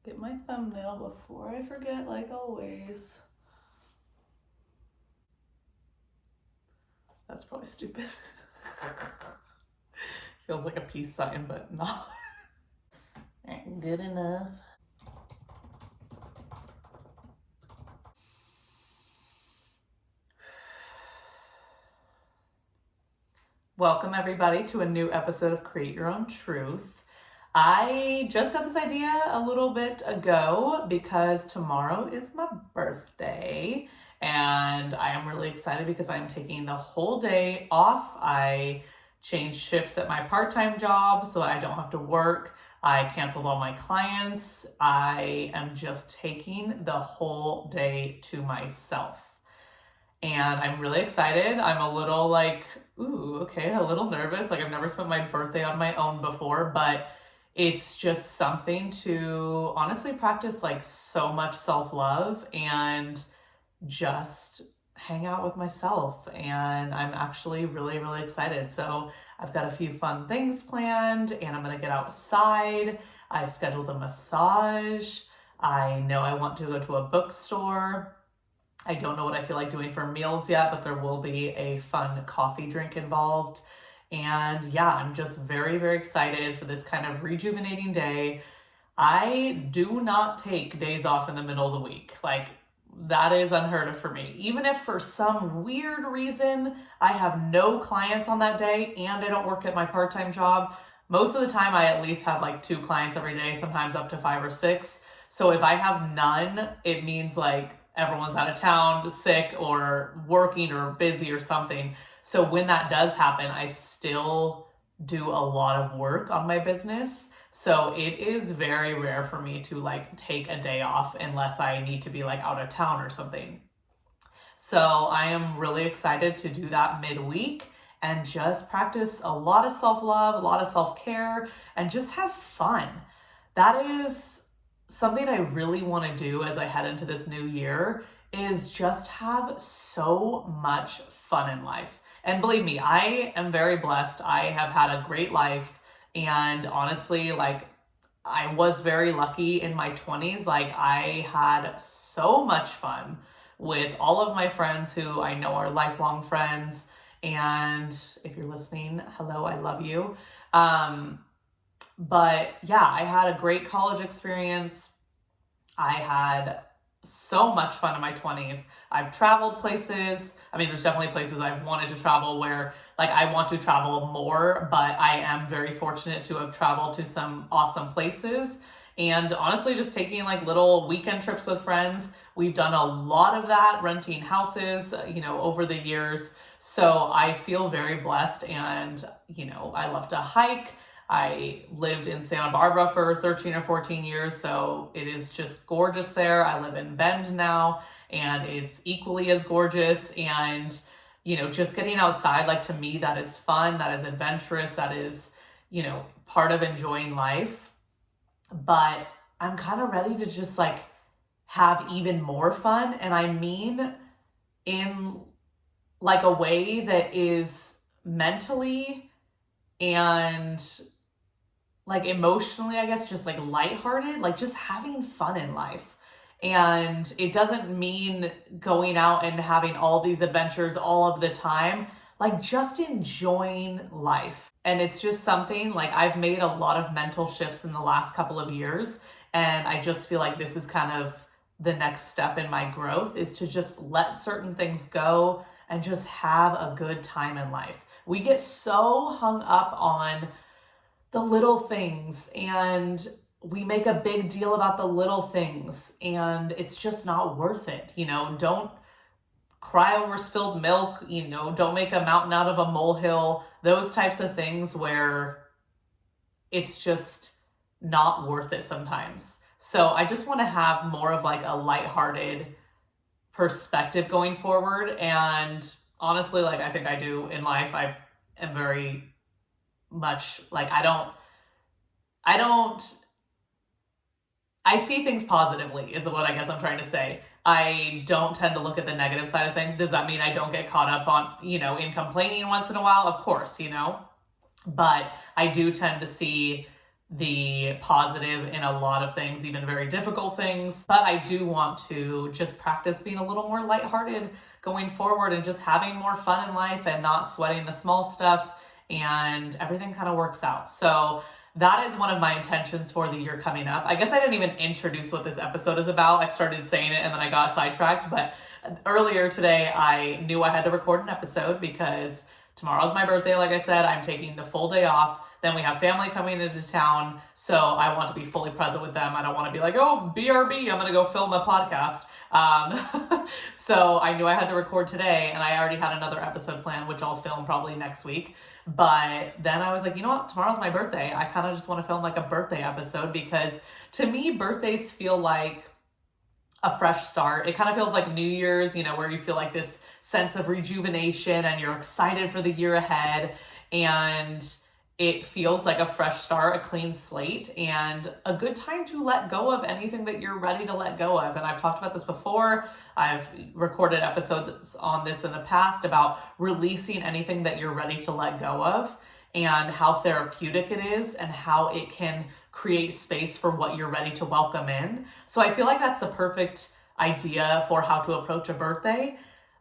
Get my thumbnail before I forget, like always. That's probably stupid. Feels like a peace sign, but not. Ain't good enough. Welcome everybody to a new episode of Create Your Own Truth. I just got this idea a little bit ago because tomorrow is my birthday and I am really excited because I'm taking the whole day off. I changed shifts at my part-time job so I don't have to work. I canceled all my clients. I am just taking the whole day to myself. And I'm really excited. I'm a little like, ooh, okay, a little nervous. Like I've never spent my birthday on my own before, but it's just something to honestly practice like so much self-love and just hang out with myself. And I'm actually really, really excited. So I've got a few fun things planned and I'm gonna get outside. I scheduled a massage. I know I want to go to a bookstore. I don't know what I feel like doing for meals yet, but there will be a fun coffee drink involved. And yeah, I'm just very, very excited for this kind of rejuvenating day. I do not take days off in the middle of the week. Like, that is unheard of for me. Even if for some weird reason I have no clients on that day and I don't work at my part-time job, most of the time I at least have like 2 clients every day, sometimes up to 5 or 6. So if I have none, it means like everyone's out of town, sick, or working, or busy, or something. So when that does happen, I still do a lot of work on my business. So it is very rare for me to like take a day off unless I need to be like out of town or something. So I am really excited to do that midweek and just practice a lot of self-love, a lot of self-care, and just have fun. That is something I really want to do as I head into this new year, is just have so much fun in life. And believe me, I am very blessed. I have had a great life. And honestly, like I was very lucky in my 20s. Like I had so much fun with all of my friends who I know are lifelong friends. And if you're listening, hello, I love you. But yeah, I had a great college experience. I had so much fun in my 20s. I've traveled places. I mean, there's definitely places I've wanted to travel where like I want to travel more, but I am very fortunate to have traveled to some awesome places. And honestly, just taking like little weekend trips with friends. We've done a lot of that, renting houses, over the years. So I feel very blessed and, I love to hike. I lived in Santa Barbara for 13 or 14 years, so it is just gorgeous there. I live in Bend now, and it's equally as gorgeous. And, just getting outside, like to me, that is fun, that is adventurous, that is, part of enjoying life. But I'm kind of ready to just like have even more fun. And I mean, in like a way that is mentally and like emotionally, I guess, just like lighthearted, like just having fun in life. And it doesn't mean going out and having all these adventures all of the time, like just enjoying life. And it's just something like I've made a lot of mental shifts in the last couple of years. And I just feel like this is kind of the next step in my growth, is to just let certain things go and just have a good time in life. We get so hung up on the little things and we make a big deal about the little things and it's just not worth it. Don't cry over spilled milk, don't make a mountain out of a molehill, those types of things where it's just not worth it sometimes. So I just want to have more of like a lighthearted perspective going forward. And honestly, like I think I do in life, I am very much like I see things positively is what I guess I'm trying to say. I don't tend to look at the negative side of things. Does that mean I don't get caught up on, in complaining once in a while? Of course, but I do tend to see the positive in a lot of things, even very difficult things. But I do want to just practice being a little more lighthearted going forward and just having more fun in life and not sweating the small stuff, and everything kind of works out. So that is one of my intentions for the year coming up. I guess I didn't even introduce what this episode is about. I started saying it and then I got sidetracked, but earlier today I knew I had to record an episode because tomorrow's my birthday. Like I said, I'm taking the full day off. Then we have family coming into town, so I want to be fully present with them. I don't want to be like, oh, BRB, I'm going to go film a podcast. So I knew I had to record today, and I already had another episode planned, which I'll film probably next week. But then I was like, you know what? Tomorrow's my birthday. I kind of just want to film like a birthday episode, because to me, birthdays feel like a fresh start. It kind of feels like New Year's, where you feel like this sense of rejuvenation and you're excited for the year ahead. And it feels like a fresh start, a clean slate, and a good time to let go of anything that you're ready to let go of. And I've talked about this before. I've recorded episodes on this in the past about releasing anything that you're ready to let go of, and how therapeutic it is and how it can create space for what you're ready to welcome in. So I feel like that's the perfect idea for how to approach a birthday.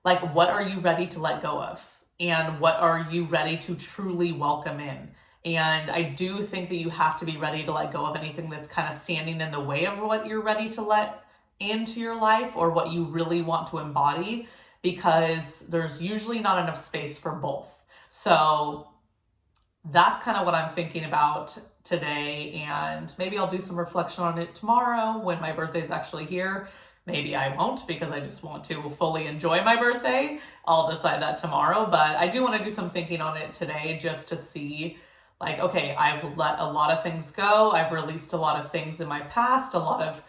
Like, what are you ready to let go of? And what are you ready to truly welcome in? And I do think that you have to be ready to let go of anything that's kind of standing in the way of what you're ready to let into your life or what you really want to embody, because there's usually not enough space for both. So that's kind of what I'm thinking about today, and maybe I'll do some reflection on it tomorrow when my birthday's actually here. Maybe I won't, because I just want to fully enjoy my birthday. I'll decide that tomorrow, but I do want to do some thinking on it today, just to see, like, okay, I've let a lot of things go. I've released a lot of things in my past, a lot of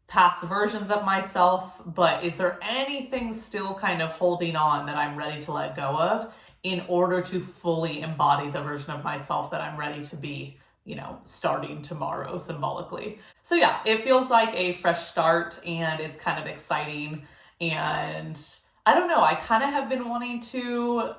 past versions of myself, but is there anything still kind of holding on that I'm ready to let go of in order to fully embody the version of myself that I'm ready to be, starting tomorrow symbolically. So yeah, it feels like a fresh start, and it's kind of exciting. And I don't know, I kind of have been wanting to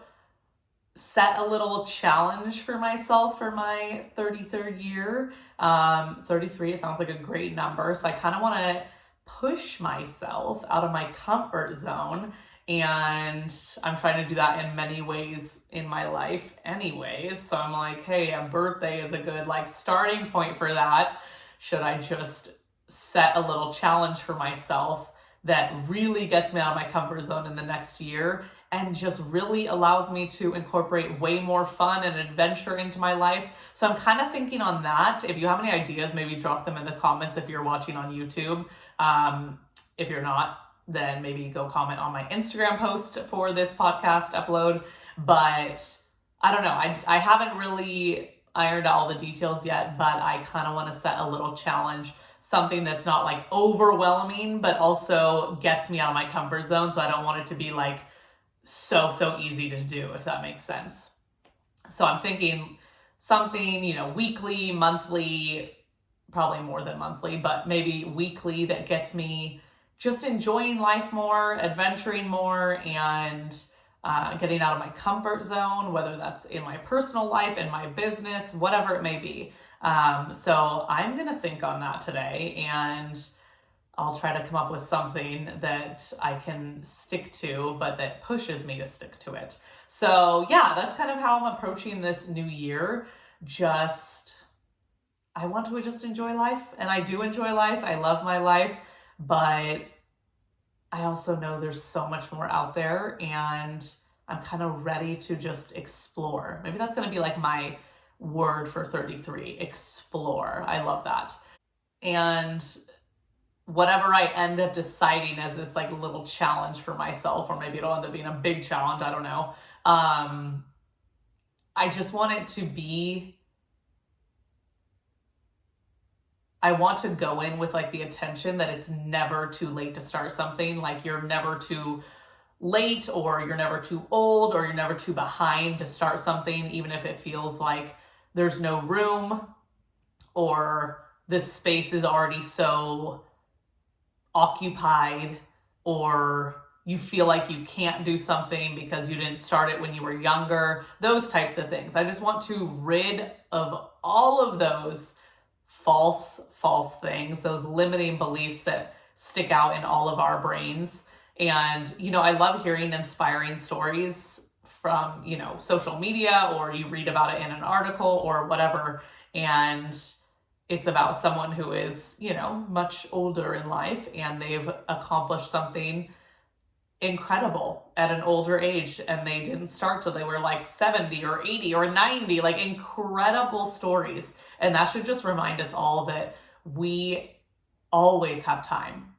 set a little challenge for myself for my 33rd year. 33 sounds like a great number. So I kind of want to push myself out of my comfort zone. And I'm trying to do that in many ways in my life anyways. So I'm like, hey, a birthday is a good starting point for that. Should I just set a little challenge for myself that really gets me out of my comfort zone in the next year and just really allows me to incorporate way more fun and adventure into my life? So I'm kind of thinking on that. If you have any ideas, maybe drop them in the comments if you're watching on YouTube. If you're not, then maybe go comment on my Instagram post for this podcast upload. But I don't know, I haven't really ironed out all the details yet, but I kind of want to set a little challenge, something that's not overwhelming, but also gets me out of my comfort zone. So I don't want it to be so easy to do, if that makes sense. So I'm thinking something, weekly, monthly, probably more than monthly, but maybe weekly, that gets me just enjoying life more, adventuring more, and getting out of my comfort zone, whether that's in my personal life, in my business, whatever it may be. So I'm going to think on that today, and I'll try to come up with something that I can stick to, but that pushes me to stick to it. So yeah, that's kind of how I'm approaching this new year. I want to just enjoy life, and I do enjoy life. I love my life, but I also know there's so much more out there, and I'm kind of ready to just explore. Maybe that's going to be my word for 33, explore. I love that. And whatever I end up deciding as this little challenge for myself, or maybe it'll end up being a big challenge, I don't know. I just want it to be, I want to go in with the attention that it's never too late to start something. You're never too late, or you're never too old, or you're never too behind to start something, even if it feels like there's no room, or this space is already so occupied, or you feel like you can't do something because you didn't start it when you were younger, those types of things. I just want to rid of all of those false things, those limiting beliefs that stick out in all of our brains. And, I love hearing inspiring stories from, social media, or you read about it in an article or whatever. And it's about someone who is, much older in life, and they've accomplished something incredible at an older age, and they didn't start till they were like 70 or 80 or 90, like incredible stories. And that should just remind us all that we always have time.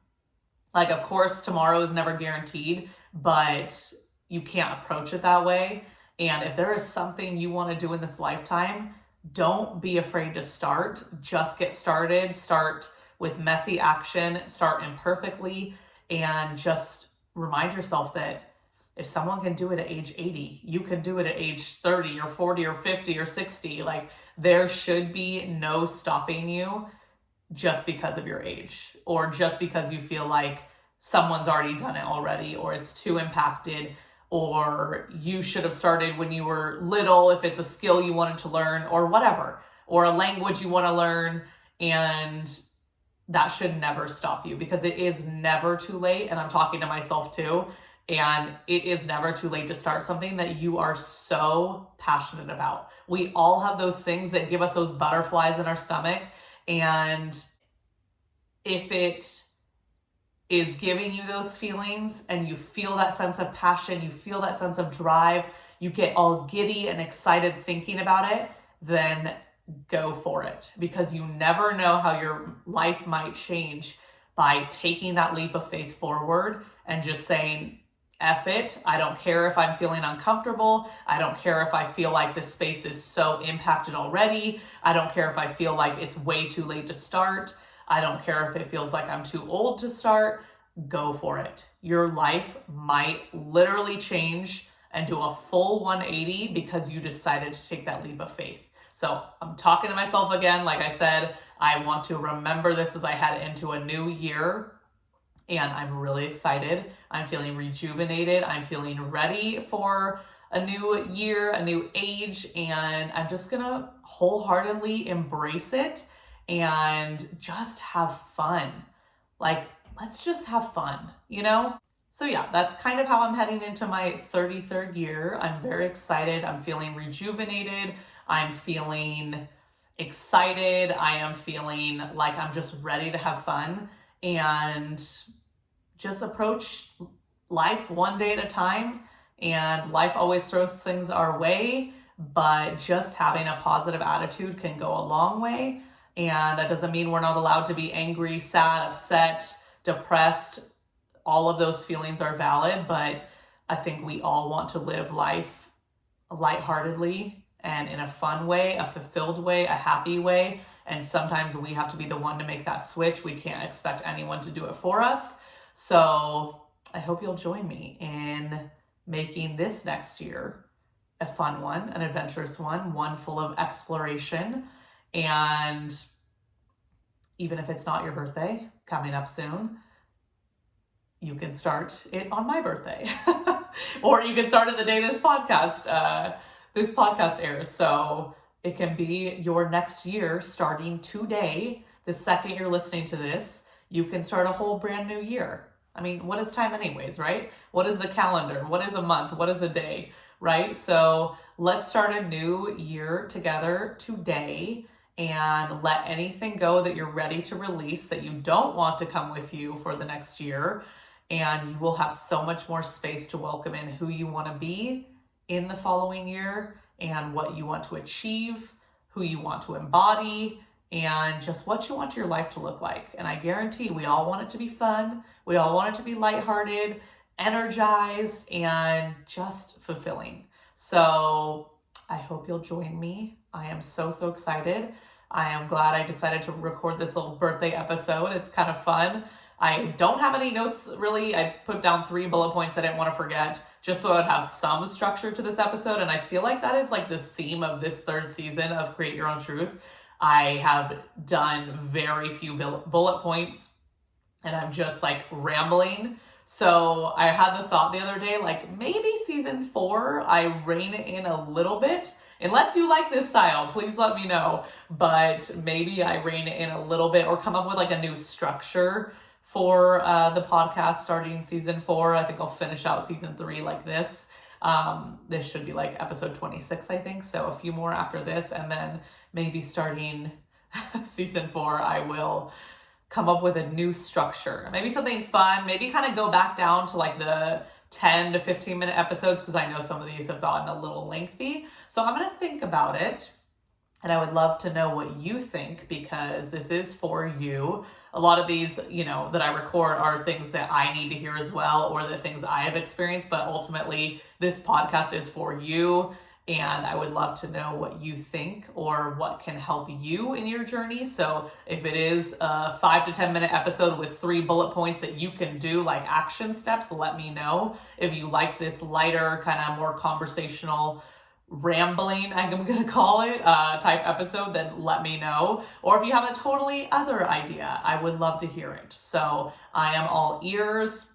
Like, of course, tomorrow is never guaranteed, but you can't approach it that way. And if there is something you want to do in this lifetime, don't be afraid to start. Just get started. Start with messy action. Start imperfectly, and just remind yourself that if someone can do it at age 80, you can do it at age 30 or 40 or 50 or 60. Like, there should be no stopping you just because of your age, or just because you feel like someone's already done it already, or it's too impacted, or you should have started when you were little if it's a skill you wanted to learn, or whatever, or a language you want to learn. And that should never stop you, because it is never too late. And I'm talking to myself too. And it is never too late to start something that you are so passionate about. We all have those things that give us those butterflies in our stomach. And if it is giving you those feelings, and you feel that sense of passion, you feel that sense of drive, you get all giddy and excited thinking about it, then go for it, because you never know how your life might change by taking that leap of faith forward and just saying, F it. I don't care if I'm feeling uncomfortable. I don't care if I feel like this space is so impacted already. I don't care if I feel like it's way too late to start. I don't care if it feels like I'm too old to start. Go for it. Your life might literally change and do a full 180 because you decided to take that leap of faith. So I'm talking to myself again. Like I said, I want to remember this as I head into a new year, and I'm really excited. I'm feeling rejuvenated. I'm feeling ready for a new year, a new age, and I'm just gonna wholeheartedly embrace it and just have fun. Like, let's just have fun, So yeah, that's kind of how I'm heading into my 33rd year. I'm very excited. I'm feeling rejuvenated. I'm feeling excited. I am feeling like I'm just ready to have fun and just approach life one day at a time. And life always throws things our way, but just having a positive attitude can go a long way. And that doesn't mean we're not allowed to be angry, sad, upset, depressed. All of those feelings are valid, but I think we all want to live life lightheartedly and in a fun way, a fulfilled way, a happy way. And sometimes we have to be the one to make that switch. We can't expect anyone to do it for us. So I hope you'll join me in making this next year a fun one, an adventurous one full of exploration. And even if it's not your birthday coming up soon, you can start it on my birthday. Or you can start it the day this podcast airs. So it can be your next year starting today. The second you're listening to this, you can start a whole brand new year. I mean, what is time anyways, right? What is the calendar? What is a month? What is a day, right? So let's start a new year together today, and let anything go that you're ready to release that you don't want to come with you for the next year. And you will have so much more space to welcome in who you want to be in the following year, and what you want to achieve, who you want to embody, and just what you want your life to look like. And I guarantee we all want it to be fun. We all want it to be lighthearted, energized, and just fulfilling. So I hope you'll join me. I am so excited. I am glad I decided to record this little birthday episode. It's kind of fun. I don't have any notes really. I put down 3 bullet points I didn't want to forget, just so I would have some structure to this episode. And I feel like that is like the theme of this 3rd season of Create Your Own Truth. I have done very few bullet points, and I'm just like rambling. So I had the thought the other day, like maybe season 4, I rein it in a little bit Unless you like this style, please let me know. But maybe I rein it in a little bit or come up with like a new structure for the podcast starting season 4. I think I'll finish out season 3 like this. This should be like episode 26, I think. So a few more after this, and then maybe starting season 4, I will come up with a new structure. Maybe something fun, maybe kind of go back down to like the 10 to 15 minute episodes, because I know some of these have gotten a little lengthy. So I'm going to think about it, and I would love to know what you think, because this is for you. A lot of these, that I record are things that I need to hear as well, or the things I have experienced, but ultimately this podcast is for you. And I would love to know what you think or what can help you in your journey. So if it is a 5 to 10 minute episode with 3 bullet points that you can do, like action steps, let me know. If you like this lighter, kind of more conversational, rambling, I'm gonna call it, type episode, then let me know. Or if you have a totally other idea, I would love to hear it. So I am all ears.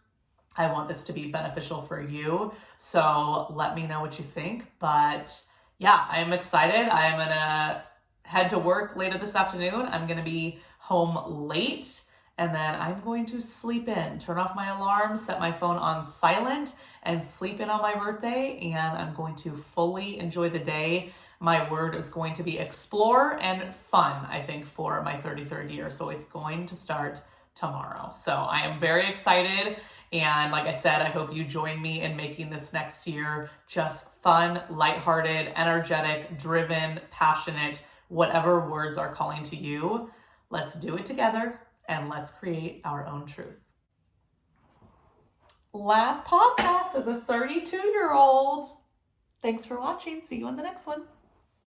I want this to be beneficial for you. So let me know what you think. But yeah, I am excited. I am gonna head to work later this afternoon. I'm gonna be home late, and then I'm going to sleep in, turn off my alarm, set my phone on silent, and sleep in on my birthday. And I'm going to fully enjoy the day. My word is going to be explore and fun, I think, for my 33rd year. So it's going to start tomorrow. So I am very excited. And like I said, I hope you join me in making this next year just fun, lighthearted, energetic, driven, passionate, whatever words are calling to you. Let's do it together, and let's create our own truth. Last podcast as a 32-year-old. Thanks for watching. See you in the next one.